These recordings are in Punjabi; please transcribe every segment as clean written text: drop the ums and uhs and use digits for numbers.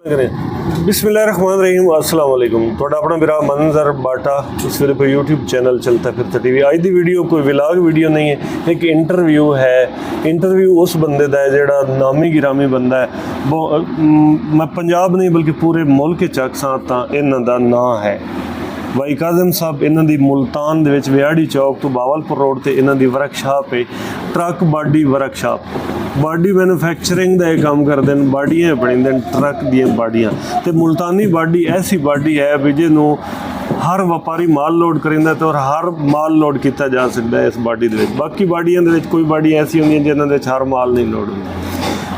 बिस्मिल्लाहिर्रहमानिर्रहीम अस्सलाम वालेकुम ਤੁਹਾਡਾ ਆਪਣਾ ਮੇਰਾ ਮੰਜ਼ਰ ਬਾਟਾ ਇਸ ਵੇਲੇ पे यूट्यूब चैनल चलता फिरता टीवी ਅੱਜ ਦੀ ਵੀਡੀਓ ਕੋਈ ਵਲੌਗ ਵੀਡੀਓ ਨਹੀਂ ਹੈ ਇੱਕ ਇੰਟਰਵਿਊ ਹੈ ਇੰਟਰਵਿਊ ਉਸ ਬੰਦੇ ਦਾ ਹੈ ਜਿਹੜਾ ਨਾਮੀ ਗਿਰਾਮੀ ਬੰਦਾ ਹੈ ਮੈਂ ਪੰਜਾਬ ਨਹੀਂ ਬਲਕਿ ਪੂਰੇ ਮੁਲਕ ਚ ਅਕਸਾਂ ਤਾਂ ਇਹਨਾਂ ਦਾ ਨਾਂ ਹੈ भाई काज़म साहब इन्हों की मुल्तान दे विच विहाड़ी चौक तो बावलपुर रोड ते इन्हों की वर्कशॉप है truck body workshop body manufacturing का काम करते हैं बॉडियाँ बनाते हैं ट्रक दी बॉडियाँ तो मुल्तानी बॉडी ऐसी बॉडी है भी जिन्हों हर व्यापारी माल लोड करेंदा तो और हर माल लोड किया जा सकता है इस बॉडी दे विच बाकी बॉडियां दे विच कोई बॉडी ऐसी होंदी जिन्हां दे हर माल नहीं लोड होंदा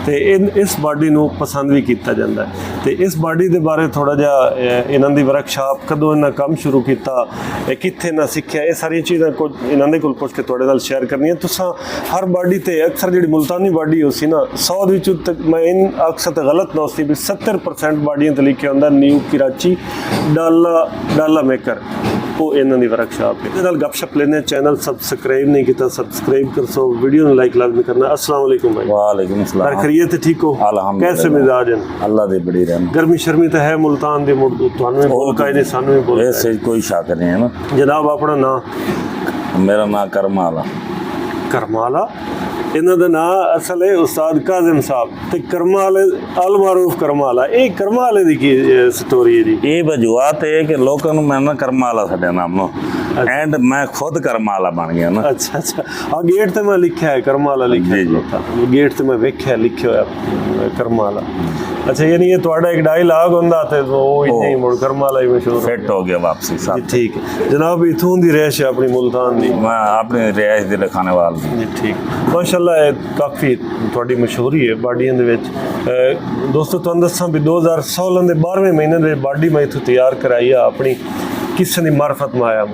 ਤੇ ਇਸ ਬਾਡੀ ਨੂੰ ਪਸੰਦ ਵੀ ਕੀਤਾ ਜਾਂਦਾ ਤੇ ਇਸ ਬਾਡੀ ਦੇ ਬਾਰੇ ਥੋੜਾ ਜਿਹਾ ਇਹਨਾਂ ਦੀ ਵਰਕਸ਼ਾਪ ਕਦੋਂ ਇਹਨਾਂ ਕੰਮ ਸ਼ੁਰੂ ਕੀਤਾ ਕਿੱਥੇ ਨਾ ਸਿੱਖਿਆ ਇਹ ਸਾਰੀਆਂ ਚੀਜ਼ਾਂ ਕੁਝ ਇਹਨਾਂ ਦੇ ਕੋਲ ਪੁੱਛ ਕੇ ਤੁਹਾਡੇ ਨਾਲ ਸ਼ੇਅਰ ਕਰਨੀਆਂ ਤੁਸੀਂ ਹਰ ਬਾਡੀ ਤੇ ਅਕਸਰ ਜਿਹੜੀ ਮੁਲਤਾਨੀ ਬਾਡੀ ਹੋ ਸੀ ਨਾ 100 ਦੇ ਵਿੱਚੋਂ ਮੈਂ ਅਕਸਰ ਤੇ ਗਲਤ ਨਾ ਸੀ ਵੀ 70% ਬਾਡੀਆਂ ਤੇ ਲਿਖਿਆ ਹੁੰਦਾ ਨਿਊ ਕਰਾਚੀ ਡਾਲਾ ਮੇਕਰ ਉਹ ਇਹਨਾਂ ਦੀ ਵਰਕਸ਼ਾਪ ਹੈ ਇਹਦੇ ਨਾਲ ਗੱਪਸ਼ਪ ਲੈਣੇ ਚੈਨਲ ਸਬਸਕ੍ਰਾਈਬ ਨਹੀਂ ਕੀਤਾ ਸਬਸਕ੍ਰਾਈਬ ਕਰ ਸੋ ਵੀਡੀਓ ਨੂੰ ਲਾਈਕ ਲਾਜ਼ਮੀ ਕਰਨਾ अस्सलाम वालेकुम भाई वालेकुम अस्सलाम खैरियत है ठीक हो कैसे मिजाज हैं अल्लाह दे बड़ी रहम गर्मी शर्मी तो है मुल्तान दे ਤੁਹਾਨੂੰ ਵੀ ਬੋਲ ਕਾਇ ਨੇ ਸਾਨੂੰ ਵੀ ਬੋਲ ऐसे कोई शक नहीं है ना जनाब अपना नाम मेरा नाम करमाला करमाला ਇਹਨਾਂ ਦਾ ਨਾਮ ਅਸਲ ਹੈ ਉਸਤਾਦ ਕਾਜ਼ਮ ਸਾਹਿਬ ਤੇ ਕਰਮਾਲੇ ਅਲ ਮਾਰੂਫ ਕਰਮਾਲਾ ਇਹ ਕਰਮਾਲੇ ਦੀ ਕੀ ਸਟੋਰੀ ਹੈ ਜੀ ਇਹ ਵਜੂਆਤ ਹੈ ਕਿ ਲੋਕਾਂ ਨੂੰ ਮੈਂ ਨਾ ਕਰਮਾਲਾ ਸਾਡੇ ਨਾਮ ਨੂੰ ਐਂਡ ਮੈਂ ਖੁਦ ਕਰਮਾਲਾ ਬਣ ਗਿਆ ਨਾ ਅੱਛਾ ਅੱਛਾ ਆ ਗੇਟ ਤੇ ਮੈਂ ਲਿਖਿਆ ਹੈ ਕਰਮਾਲਾ ਲਿਖਿਆ ਜੀ ਗੇਟ ਤੇ ਮੈਂ ਵੇਖਿਆ ਲਿਖਿਆ ਹੋਇਆ ਕਰਮਾਲਾ अच्छा यानी ये थोड़ा एक डायलॉग होंदा ते वो इन्ने ही मुड़ करमाला ही मशहूर सेट हो गया वापसी साहब ठीक है जनाब इथों दी रैश है अपनी मुल्तान दी मैं अपनी रिहाइश दे रखाने वाला जी ठीक माशाल्लाह काफ़ी थोड़ी मशहूरी है बाडियां दे विच दोस्तों तुहानूं दस्सां भी 2016 दे 12वें महीने दे बाडी मैं इथों तैयार कराई है अपनी किसी दी मार्फत में आया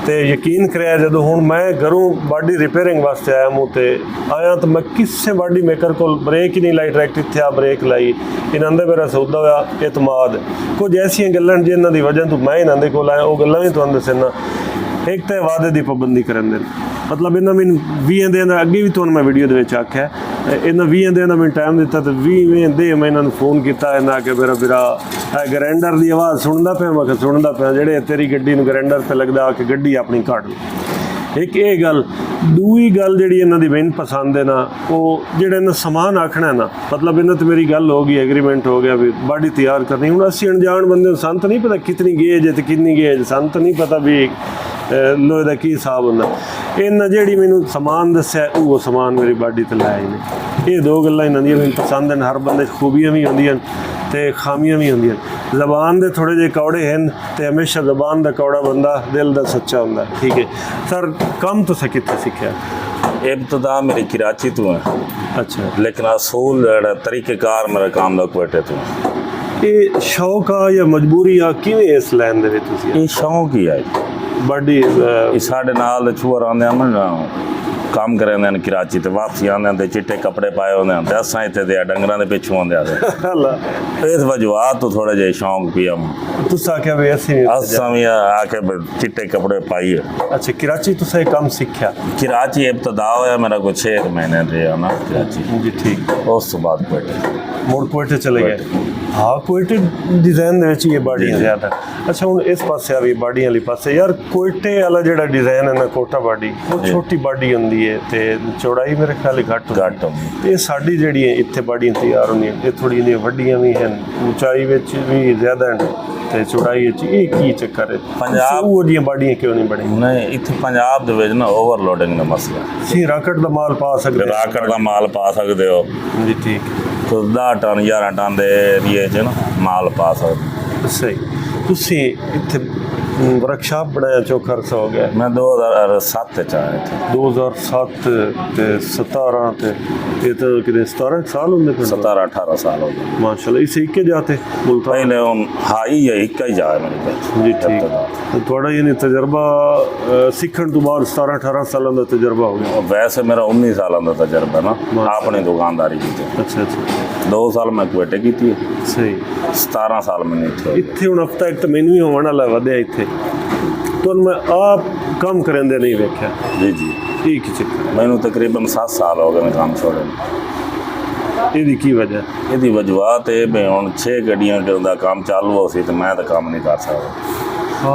ਤੇ ਯਕੀਨ ਕਰਿਆ ਜਦੋਂ ਹੁਣ ਮੈਂ ਘਰੋਂ ਬਾਡੀ ਰਿਪੇਅਰਿੰਗ ਵਾਸਤੇ ਆਇਆ ਮੂੰ ਤੇ ਆਇਆ ਤਾਂ ਮੈਂ ਕਿਸੇ ਬਾਡੀ ਮੇਕਰ ਕੋਲ ਬ੍ਰੇਕ ਹੀ ਨਹੀਂ ਲਾਈ ਡਾਇਰੈਕਟ ਇੱਥੇ ਆ ਬ੍ਰੇਕ ਲਾਈ ਇਹਨਾਂ ਦੇ ਮੇਰਾ ਸੌਦਾ ਹੋਇਆ ਇਤਮਾਦ ਕੁਝ ਐਸੀਆਂ ਗੱਲਾਂ ਜਿਨ੍ਹਾਂ ਦੀ ਵਜ੍ਹਾ ਤੋਂ ਮੈਂ ਇਹਨਾਂ ਦੇ ਕੋਲ ਆਇਆ ਉਹ ਗੱਲਾਂ ਵੀ ਤੁਹਾਨੂੰ ਦੱਸਣਾ ਇੱਕ ਤਾਂ ਵਾਅਦੇ ਦੀ ਪਾਬੰਦੀ ਕਰਨ ਦੇ ਮਤਲਬ ਇਹਨਾਂ ਮੈਨੂੰ 20 ਦਿਨ ਅੱਗੇ ਵੀ ਤੁਹਾਨੂੰ ਮੈਂ ਵੀਡੀਓ ਦੇ ਵਿੱਚ ਆਖਿਆ ਇਹਨਾਂ 20 ਦਿਨ ਦਾ ਮੈਨੂੰ ਟਾਈਮ ਦਿੱਤਾ ਤੇ 20 ਦੇ ਮੈਂ ਇਹਨਾਂ ਨੂੰ ਫੋਨ ਕੀਤਾ ਇਹਨਾਂ ਕਿ ਮੇਰਾ ਵੀਰਾ ਗਰੈਂਡਰ ਦੀ ਆਵਾਜ਼ ਸੁਣਦਾ ਪਿਆ ਮੈਂ ਕਿਹਾ ਸੁਣਦਾ ਪਿਆ ਜਿਹੜੇ ਤੇਰੀ ਗੱਡੀ ਨੂੰ ਗਰੈਂਡਰ ਤੇ ਲੱਗਦਾ ਕਿ ਗੱਡੀ ਆਪਣੀ ਕੱਢ ਇੱਕ ਇਹ ਗੱਲ ਦੂਈ ਗੱਲ ਜਿਹੜੀ ਇਹਨਾਂ ਦੀ ਮੈਨੂੰ ਪਸੰਦ ਹੈ ਨਾ ਉਹ ਜਿਹੜਾ ਇਹਨਾਂ ਸਮਾਨ ਆਖਣਾ ਨਾ ਮਤਲਬ ਇਹਨਾਂ ਤੇ ਮੇਰੀ ਗੱਲ ਹੋ ਗਈ ਐਗਰੀਮੈਂਟ ਹੋ ਗਿਆ ਵੀ ਬਾਡੀ ਤਿਆਰ ਕਰਨੀ ਹੁਣ ਅਸੀਂ ਅਣਜਾਣ ਬੰਦੇ ਨੂੰ ਸੰਤ ਨਹੀਂ ਪਤਾ ਕਿਤਨੀ ਗੇਜ ਹੈ ਤੇ ਕਿੰਨੀ ਗੇਜ ਸੰਤ ਨਹੀਂ ਪਤਾ ਵੀ ਲੋਹੇ ਦਾ ਕੀ ਹਿਸਾਬ ਹੁੰਦਾ ਇਹਨਾਂ ਜਿਹੜੀ ਮੈਨੂੰ ਸਮਾਨ ਦੱਸਿਆ ਉਹ ਸਮਾਨ ਮੇਰੀ ਬਾਡੀ ਤੇ ਲਾਏ ਨੇ ਇਹ ਦੋ ਗੱਲਾਂ ਇਹਨਾਂ ਦੀਆਂ ਮੈਨੂੰ ਪਸੰਦ ਹਨ ਹਰ ਬੰਦੇ 'ਚ ਖੂਬੀਆਂ ਵੀ ਹੁੰਦੀਆਂ ਤੇ ਖਾਮੀਆਂ ਵੀ ਹੁੰਦੀਆਂ ਜ਼ਬਾਨ ਦੇ ਥੋੜੇ ਜਿਹੇ ਕੌੜੇ ਹਨ ਤੇ ਹਮੇਸ਼ਾ ਜ਼ਬਾਨ ਦਾ ਕੌੜਾ ਬੰਦਾ ਦਿਲ ਦਾ ਸੱਚਾ ਹੁੰਦਾ ਠੀਕ ਹੈ ਸਰ ਕੰਮ ਤੁਸੀਂ ਕਿੱਥੇ ਸਿੱਖਿਆ इब्तदा मेरी कराची तो है अच्छा लेकिन असूल तरीक़ेकार मेरा काम दा क्वेटे तो ਇਹ ਸ਼ੌਕ ਆ ਜਾਂ ਮਜਬੂਰੀ ਆ ਕਿਵੇਂ ਇਸ ਲਾਈਨ ਦੇ ਵਿੱਚ ਤੁਸੀਂ ये शौक ही है ਬਾਡੀ ये साढ़े नाल छुअर आंदे ना काम करेंदे ने कराची ते वापसी आंदे ते चिट्टे कपड़े पाए होंदे ते असां इत्थे ते डंगरां दे पिछू आंदे आ इस वजूहात तो थोड़ा जिहा शौक पिया ਤੁਸੀਂ ਆਖਿਆ ਵੀ ਅਸੀਂ असां भी आके चिट्टे कपड़े पाइए अच्छा कराची ਤੁਸੀਂ ਇਹ ਕੰਮ ਸਿੱਖਿਆ कराची इब्तदा होया मेरा कोई 6 महीने रहा ना कराची जी ठीक उस तो बाद कोयटे ਮੁੜ ਕੋਇਟੇ ਚਲੇ ਗਏ ਹਾਂ ਕੋਇਟੇ ਡਿਜ਼ਾਈਨ ਦੇ ਵਿੱਚ ਇਹ ਬਾਡੀਆਂ ਜ਼ਿਆਦਾ ਅੱਛਾ ਹੁਣ ਇਸ ਪਾਸੇ ਆ ਵੀ ਬਾਡੀਆਂ ਵਾਲੀ ਪਾਸੇ ਯਾਰ ਕੋਇਟੇ ਵਾਲਾ ਜਿਹੜਾ ਡਿਜ਼ਾਈਨ ਹੈ ਨਾ ਕੋਟਾ ਬਾਡੀ ਉਹ ਛੋਟੀ ਬਾਡੀ ਹੁੰਦੀ ਹੈ ਤੇ ਚੌੜਾਈ ਮੇਰੇ ਖਿਆਲ ਘੱਟ ਹੁੰਦੀ ਇਹ ਸਾਡੀ ਜਿਹੜੀ ਹੈ ਇੱਥੇ ਬਾਡੀਆਂ ਤਿਆਰ ਹੁੰਦੀਆਂ ਇਹ ਥੋੜ੍ਹੀਆਂ ਜਿਹੀਆਂ ਵੱਡੀਆਂ ਵੀ ਹਨ ਉਚਾਈ ਵਿੱਚ ਵੀ ਜ਼ਿਆਦਾ ਹਨ ਤੇ ਚੌੜਾਈ ਵਿੱਚ ਇਹ ਕੀ ਚੱਕਰ ਹੈ ਪੰਜਾਬ ਉਹ ਦੀਆਂ ਬਾਡੀਆਂ ਕਿਉਂ ਨਹੀਂ ਬਣੀ ਨਹੀਂ ਇੱਥੇ ਪੰਜਾਬ ਦੇ ਵਿੱਚ ਨਾ ਓਵਰਲੋਡਿੰਗ ਦਾ ਮਸਲਾ ਸੀ ਰਾਕਟ ਦਾ ਮਾਲ ਪਾ ਸਕਦੇ ਰਾਕਟ ਦਾ ਮਾਲ ਪਾ ਸਕਦੇ ਹੋ ਜੀ ਠੀਕ 10 ਟਨ 11 ਟਨ ਦੇ ਏਰੀਏ 'ਚ ਨਾ ਮਾਲ ਪਾ ਸਕਦੇ ਸਹੀ ਤੁਸੀਂ ਇੱਥੇ ਵਰਕਸ਼ਾਪ ਬਣਾਇਆ ਚੌਖਾ ਅਰਸਾ ਹੋ ਗਿਆ ਮੈਂ 2007 ਚ ਆਇਆ ਇੱਥੇ 2007 ਤੇ 17 ਤੇ ਇਹ ਤਾਂ ਕਿਤੇ 17 ਸਾਲ ਹੁੰਦੇ ਫਿਰ 17 18 ਸਾਲ ਹੋ ਗਏ ਮਾਸ਼ਾਅੱਲਾ ਇਸੇ ਇੱਕੇ ਜਾਤੇ ਮੁਲਤਾਨ ਪਹਿਲੇ ਹੁਣ ਹਾਈ ਹੈ ਇੱਕ ਹੀ ਜਾ ਮੇਰੇ ਕੋਲ ਜੀ ਠੀਕ ਤੇ ਤੁਹਾਡਾ ਯਾਨੀ ਤਜਰਬਾ ਸਿੱਖਣ ਤੋਂ ਬਾਅਦ 17 18 ਸਾਲਾਂ ਦਾ ਤਜਰਬਾ ਹੋ ਗਿਆ ਵੈਸੇ ਮੇਰਾ 19 ਸਾਲਾਂ ਦਾ ਤਜਰਬਾ ਨਾ ਆਪਣੀ ਦੁਕਾਨਦਾਰੀ ਕੀਤੀ ਅੱਛਾ ਅੱਛਾ 2 ਸਾਲ ਮੈਂ ਕੁਵੇਟੇ ਕੀਤੀ ਸਹੀ 17 ਸਾਲ ਮੈਨੇ ਇੱਥੇ ਹੁਣ ਹਫਤਾ ਇੱਕ ਤਾਂ ਮੈਨੂੰ ਵੀ ਹੋਣ ਵਾਲਾ ਵਧਿਆ ਇੱਥੇ ਤੁਹਾਨੂੰ ਮੈਂ ਆਪ ਕੰਮ ਕਰਿੰਦੇ ਨਹੀਂ ਵੇਖਿਆ ਜੀ ਜੀ ਠੀਕ ਹੀ ਚੱਕਰ ਮੈਨੂੰ ਤਕਰੀਬਨ 7 ਸਾਲ ਹੋ ਗਏ ਨੇ ਕੰਮ ਛੋੜੇ ਇਹਦੀ ਕੀ ਵਜ੍ਹਾ? ਇਹਦੀ ਵਜੂਹਾਤ ਇਹ ਵੀ ਹੁਣ 6 ਗੱਡੀਆਂ ਦਾ ਕੰਮ ਚਾਲੂ ਹੋ ਸੀ ਤੇ ਮੈਂ ਤਾਂ ਕੰਮ ਨਹੀਂ ਕਰ ਸਕਦਾ।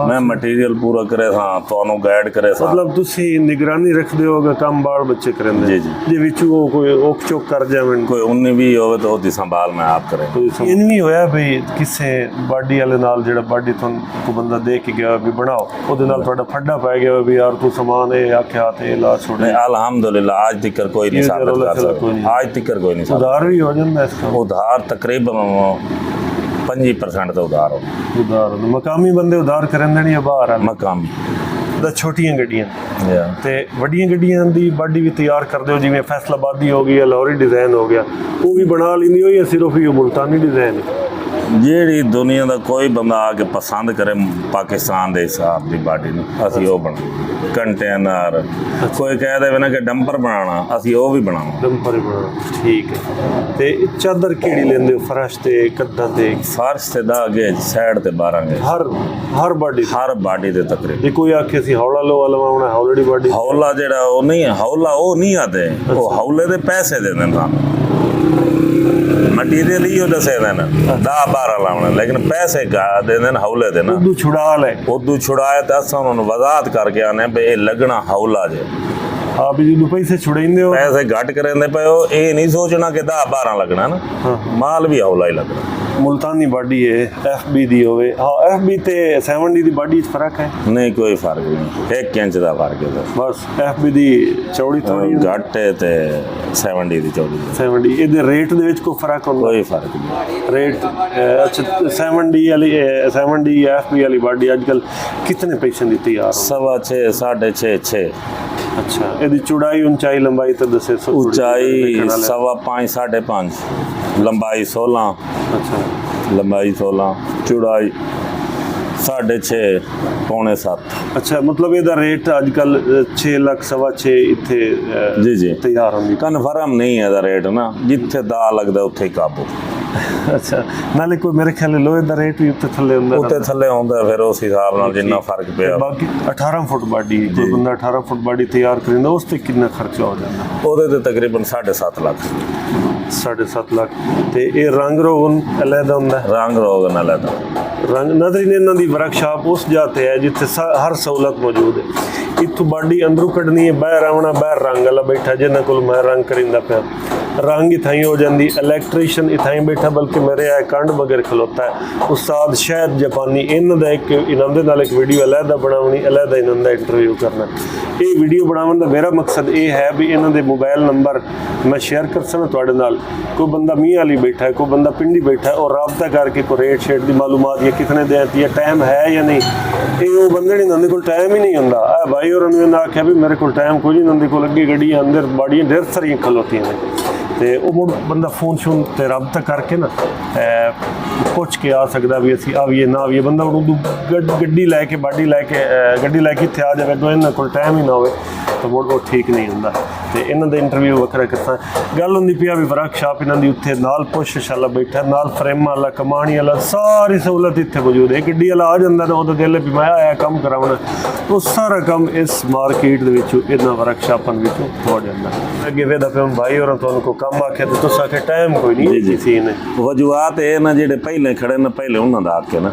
ਮੈਂ ਮਟੀਰੀਅਲ ਪੂਰਾ ਕਰੇ ਸਾਂ, ਤੁਹਾਨੂੰ ਗਾਈਡ ਕਰੇ ਸਾਂ। ਮਤਲਬ ਤੁਸੀਂ ਨਿਗਰਾਨੀ ਰੱਖਦੇ ਹੋਗੇ, ਕੰਮ ਬਾਲ ਬੱਚੇ ਕਰਿੰਦੇ ਜੀ, ਜੀ। ਜੇ ਵਿੱਚ ਉਹ ਕੋਈ ਔਕ ਚੋਕ ਕਰ ਜਾਵਣ, ਕੋਈ 19 ਵੀ ਹੋਵੇ ਤਾਂ ਉਹਦੀ ਸੰਭਾਲ ਮੈਂ ਆਪ ਕਰੇ। ਇਹ ਨਹੀਂ ਹੋਇਆ ਵੀ ਕਿਸੇ ਬਾਡੀ ਵਾਲੇ ਨਾਲ, ਜਿਹੜਾ ਬਾਡੀ ਤੁਹਾਨੂੰ ਕੋਈ ਬੰਦਾ ਦੇ ਕੇ ਗਿਆ ਵੀ ਬਣਾਓ, ਉਹਦੇ ਨਾਲ ਤੁਹਾਡਾ ਫੱਡਾ ਪੈ ਗਿਆ ਵੀ ਯਾਰ ਤੂੰ ਸਮਾਨ ਇਹ ਆਖਿਆ ਤੇ ਇਹ ਲਾ ਛੋੜੇ? ਅਲਹਮਦੁਲਿल्लाह ਅੱਜ ਤੱਕ ਕੋਈ ਨਹੀਂ ਸਾਬਤ ਕਰ ਸਕਦਾ, ਅੱਜ ਤੱਕ ਕੋਈ ਨਹੀਂ। ਉਧਾਰ ਵੀ ਹੋ ਜਾਂਦਾ ਇਸ ਕੰਮ? ਉਧਾਰ ਤਕਰੀਬਨ 25% ਦਾ ਉਧਾਰ ਹੋ। ਉਧਾਰ ਮਕਾਮੀ ਬੰਦੇ ਉਧਾਰ ਕਰਨ ਦੇਣੀ ਬਾਹਰ ਆ? ਮਕਾਮੀ ਦਾ ਛੋਟੀਆਂ ਗੱਡੀਆਂ ਤੇ ਵੱਡੀਆਂ ਗੱਡੀਆਂ ਦੀ ਬਾਡੀ ਵੀ ਤਿਆਰ ਕਰਦੇ ਹੋ, ਜਿਵੇਂ ਫੈਸਲਾਬਾਦੀ ਹੋ ਗਈ, ਲਾਹੌਰੀ ਡਿਜ਼ਾਈਨ ਹੋ ਗਿਆ, ਉਹ ਵੀ ਬਣਾ ਲੈਂਦੀ ਹੋ ਜਾਂ ਸਿਰਫ ਇਹ ਮੁਲਤਾਨੀ ਡਿਜ਼ਾਈਨ? ਜਿਹੜੀ ਦੁਨੀਆ ਦਾ ਕੋਈ ਬੰਦਾ ਆ ਕੇ ਪਸੰਦ ਕਰੇ ਪਾਕਿਸਤਾਨ ਦੇ ਹਿਸਾਬ ਦੀ ਬਾਡੀ ਨੂੰ, ਅਸੀਂ ਉਹ ਬਣਾ। ਕੰਟੇਨਰ ਕੋਈ ਕਹਿ ਦੇਵੇ ਨਾ ਕਿ ਡੰਪਰ ਬਣਾਉਣਾ, ਅਸੀਂ ਉਹ ਵੀ ਬਣਾਵਾਂ। ਡੰਪਰ ਬਣਾਉਣਾ, ਠੀਕ ਹੈ। ਤੇ ਚਾਦਰ ਕਿਹੜੀ ਲੈਂਦੇ ਹੋ? ਫਰਸ਼ ਤੇ, ਕੱਦਾਂ ਤੇ? ਫਰਸ਼ ਤੇ 10 ਗੇਜ, ਸਾਈਡ ਤੇ 12 ਗੇਜ। ਹਰ ਬਾਡੀ ਦੇ ਤਕਰੀਬਨ। ਜੇ ਕੋਈ ਆਖੇ ਅਸੀਂ ਹੌਲਾ ਲੋਹਾ ਲਵਾਉਣਾ, ਹੌਲੜੀ ਬਾਡੀ? ਹੌਲਾ ਜਿਹੜਾ ਉਹ ਨਹੀਂ, ਹੌਲਾ ਉਹ ਨਹੀਂ ਆਦੇ, ਉਹ ਹੌਲੇ ਦੇ ਪੈਸੇ ਦੇ ਦਿੰਦੇ ਸਾਨੂੰ। ਮਟੀਰੀਅਲ ਹੀ ਉਹ ਦੱਸੇ ਦੇਣ 10-12 ਲਾਉਣਾ, ਲੇਕਿਨ ਪੈਸੇ ਦੇ ਦੇਣ ਹੌਲੇ ਦੇ ਨਾ। ਉਦੋਂ ਛੁੜਾ ਲੈ, ਉਦੋਂ ਛੁੜਾਇਆ ਤਾਂ ਅਸਾਂ ਉਹਨਾਂ ਨੂੰ ਵਜ਼ਾਹਤ ਕਰਕੇ ਆਨੇ ਵੀ ਇਹ ਲੱਗਣਾ ਹੌਲਾ ਜੇ। ਆਪ ਜਦੋਂ ਪੈਸੇ ਛੁੜਾਈਂਦੇ ਹੋ, ਪੈਸੇ ਘੱਟ ਕਰਿੰਦੇ ਪਏ ਹੋ, ਇਹ ਨਹੀਂ ਸੋਚਣਾ ਕਿ 10-12 ਲੱਗਣਾ ਨਾ, ਮਾਲ ਵੀ ਹੌਲਾ ਹੀ ਲੱਗਣਾ। ਮੁਲਤਾਨੀ ਬਾਡੀ ਹੈ, FB ਦੀ ਹੋਵੇ। ਹਾਂ, FB ਤੇ 70 ਦੀ ਬਾਡੀ 'ਚ ਫਰਕ ਹੈ? ਨਹੀਂ, ਕੋਈ ਫਰਕ ਨਹੀਂ, 1 ਇੰਚ ਦਾ ਫਰਕ ਹੈ ਬਸ। FB ਦੀ ਚੌੜੀ ਥੋੜੀ ਘੱਟ ਹੈ ਤੇ 70 ਦੀ ਚੌੜੀ। 70 ਇਹਦੇ ਰੇਟ ਦੇ ਵਿੱਚ ਕੋਈ ਫਰਕ ਹੁੰਦਾ? ਕੋਈ ਫਰਕ ਨਹੀਂ ਰੇਟ। ਅੱਛਾ, 70 ਵਾਲੀ 70 FB ਵਾਲੀ ਬਾਡੀ ਅੱਜ ਕੱਲ ਕਿਤਨੇ ਪੈਸੇ ਦੀ ਤਿਆਰ? 6.5 6.5। ਅੱਛਾ, ਇਹਦੀ ਚੌੜਾਈ, ਉਚਾਈ, ਲੰਬਾਈ ਤਾਂ ਦੱਸੇ? ਉਚਾਈ 5.5 5.5, ਲੰਬਾਈ 16। ਅੱਛਾ, ਲੰਬਾਈ 16, ਚੌੜਾਈ 6.5 ਪੌਣੇ 7। ਅੱਛਾ, ਮਤਲਬ ਇਹਦਾ ਰੇਟ ਅੱਜ ਕੱਲ 6 ਲੱਖ 6.5 ਇੱਥੇ ਜੀ ਤਿਆਰ ਹੁੰਦੀ? ਕਨਫਰਮ ਨਹੀਂ ਹੈ ਦਾ ਰੇਟ ਨਾ, ਜਿੱਥੇ ਦਾ ਲੱਗਦਾ ਉੱਥੇ ਹੀ ਕਾਬੂ। ਅੱਛਾ, ਨਾਲੇ ਕੋਈ ਮੇਰੇ ਖਿਆਲ ਲੋਹੇ ਦਾ ਰੇਟ ਵੀ ਉੱਤੇ ਥੱਲੇ ਹੁੰਦਾ? ਉੱਤੇ ਥੱਲੇ ਹੁੰਦਾ, ਫਿਰ ਉਸ ਹਿਸਾਬ ਨਾਲ ਜਿੰਨਾ ਫਰਕ ਪਿਆ। ਬਾਕੀ 18 ਫੁੱਟ ਬਾਡੀ, ਕੋਈ ਬੰਦਾ 18 ਫੁੱਟ ਬਾਡੀ ਤਿਆਰ ਕਰਿੰਦਾ, ਉਸ ਤੇ ਕਿੰਨਾ ਖਰਚਾ ਹੋ ਜਾਂਦਾ? ਉਹਦੇ ਤੇ ਤਕਰੀਬਨ 7.5 ਲੱਖ। 7.5 ਲੱਖ। ਤੇ ਇਹ ਰੰਗ ਰੋਗਨ ਅਲੱਗਾ ਹੁੰਦਾ? ਰੰਗ ਰੋਗਨ ਅਲੱਗਾ। ਰੰਗ ਨਜ਼ਰੀਨ ਇਹਨਾਂ ਦੀ ਵਰਕਸ਼ਾਪ ਉਸ ਜਗ੍ਹਾ ਤੇ ਹੈ ਜਿੱਥੇ ਹਰ ਸਹੂਲਤ ਮੌਜੂਦ ਹੈ। ਇੱਥੋਂ ਬਾਡੀ ਅੰਦਰੋਂ ਕੱਢਣੀ ਹੈ, ਬਾਹਰ ਆਉਣਾ, ਬਾਹਰ ਰੰਗ ਵਾਲਾ ਬੈਠਾ ਜਿਹਨਾਂ ਕੋਲ ਮੈਂ ਰੰਗ ਕਰਿੰਦਾ ਪਿਆ, ਰੰਗ ਇਥਾਈ ਹੋ ਜਾਂਦੀ। ਇਲੈਕਟ੍ਰੀਸ਼ੀਅਨ ਇਥਾਈ ਬੈਠਾ, ਬਲਕਿ ਮੇਰੇ ਆ ਕੰਡ ਬਗੈਰ ਖਲੋਤਾ ਹੈ ਉਸਤਾਦ ਸ਼ਾਹਿਦ ਜਾਪਾਨੀ। ਇਹਨਾਂ ਦਾ ਇੱਕ ਇਹਨਾਂ ਦੇ ਨਾਲ ਇੱਕ ਵੀਡੀਓ ਅਲੱਗਾ ਬਣਾਉਣੀ, ਅਲੱਗਾ ਇਹਨਾਂ ਦਾ ਇੰਟਰਵਿਊ ਕਰਨਾ। ਇਹ ਵੀਡੀਓ ਬਣਾਉਣ ਦਾ ਮੇਰਾ ਮਕਸਦ ਇਹ ਹੈ ਵੀ ਇਹਨਾਂ ਦੇ ਮੋਬਾਈਲ ਨੰਬਰ ਮੈਂ ਸ਼ੇਅਰ ਕਰ ਸਕਾਂ ਤੁਹਾਡੇ ਨਾਲ। ਕੋਈ ਬੰਦਾ ਮੀਂਹ ਵਾਲੀ ਬੈਠਾ ਹੈ, ਕੋਈ ਬੰਦਾ ਪਿੰਡੀ ਬੈਠਾ ਹੈ, और राबता करके कोई रेट शेट की मालूमात या कितने देती है, टाइम है या नहीं, ये वो बंदे नहीं उन्होंने को टाइम ही नहीं होंदा। भाई और उन्होंने आख्या भी मेरे को टाइम कोई नहीं, उन्होंने को अगे गड्डियां अंदर बाड़ियां ढेर सारियां खलोतियां ने, तो वो मुड़ बंदा फोन शोन ते राबता करके ना पुछ के आ सकता भी असी आवीए ना आवीए। बंदा उदू गड्डी लैके बाडी लैके गड्डी लैके इत्थे आ जाए, तो इन्होंने को टाइम ही ना हो तो मुड़ वो ठीक नहीं होंदा। तो इन्हों का इंटरव्यू वखरा करता गल होंदी पई भी वर्कशॉप इन्हों की उत्थे नाल पुश वाला बैठा, नाल फ्रेम वाला, कमाणी वाला, सारी सहूलत इत्थे मौजूद है। गड्डी वाला आ जाता तो वो दिल भी मैं आया काम कराना, वो सारा काम इस मार्केट इन्होंने वर्कशॉपों हो जाता। अगे वेदा पे भाई और तुहानू काम आखे तो तुस आखे टाइम कोई नहीं किसी ने। वजूहत ये ना जेडे पहले खड़े ना, पहले उन्होंने आके ना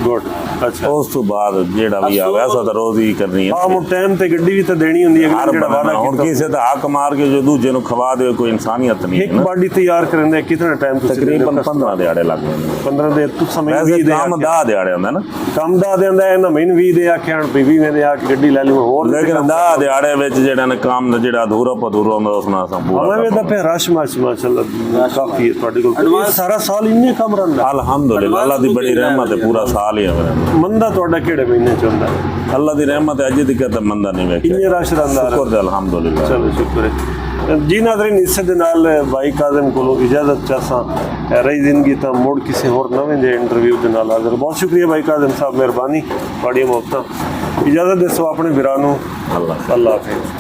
गुड। अच्छा, उस तो बाद जेड़ा भी आ गया सो तो रोज ही करनी है। हां, मो टाइम ते गड्डी भी तो देनी हुंदी है। जेड़ा वादा हुन किसे ते हक मार के जो दूजे नु खवा दे, कोई इंसानियत नहीं है एक बाडी तैयार करने कितना टाइम? तकरीबन 15 दिहाड़े लग जांदे। 15 दे तू समय 20 दे काम 10 दिहाड़े हुंदा ना, काम 10 दे हुंदा है ना, मैनू 20 दे आखे हण 20 में दे आके गड्डी ले लूं और। लेकिन 10 दिहाड़े विच जेड़ा ने काम जेड़ा अधूरा पधूरा हुंदा उस नाल सब पूरा। हमें दा पे रश माशाल्लाह काफी है ਤੁਹਾਡੇ ਕੋਲ। सारा साल इन्ने काम रंदा? अल्हम्दुलिल्लाह, अल्लाह दी बड़ी रहमत है, पूरा साल ही है। मंदा ਤੁਹਾਡਾ ਕਿਹੜੇ ਮਹੀਨੇ ਚ ਹੁੰਦਾ? अल्लाह दी रहमत है, अज दी कहता मंदा नहीं वेखे। इन्ने रश रंदा? शुक्र है अल्हम्दुलिल्लाह। चलो शुक्र है जी। नाज़रीन, इस दे नाल भाई काज़िम कोलों इजाजत चाहसां। रही जिंदगी तो मुड़ किसी होर नवें जे इंटरव्यू दे नाल हाज़िर। बहुत शुक्रिया भाई काज़िम साहब, मेहरबानी, बड़ी मोहब्बत। इजाजत दसो अपने वीरां नूं। अल्लाह हाफिज़।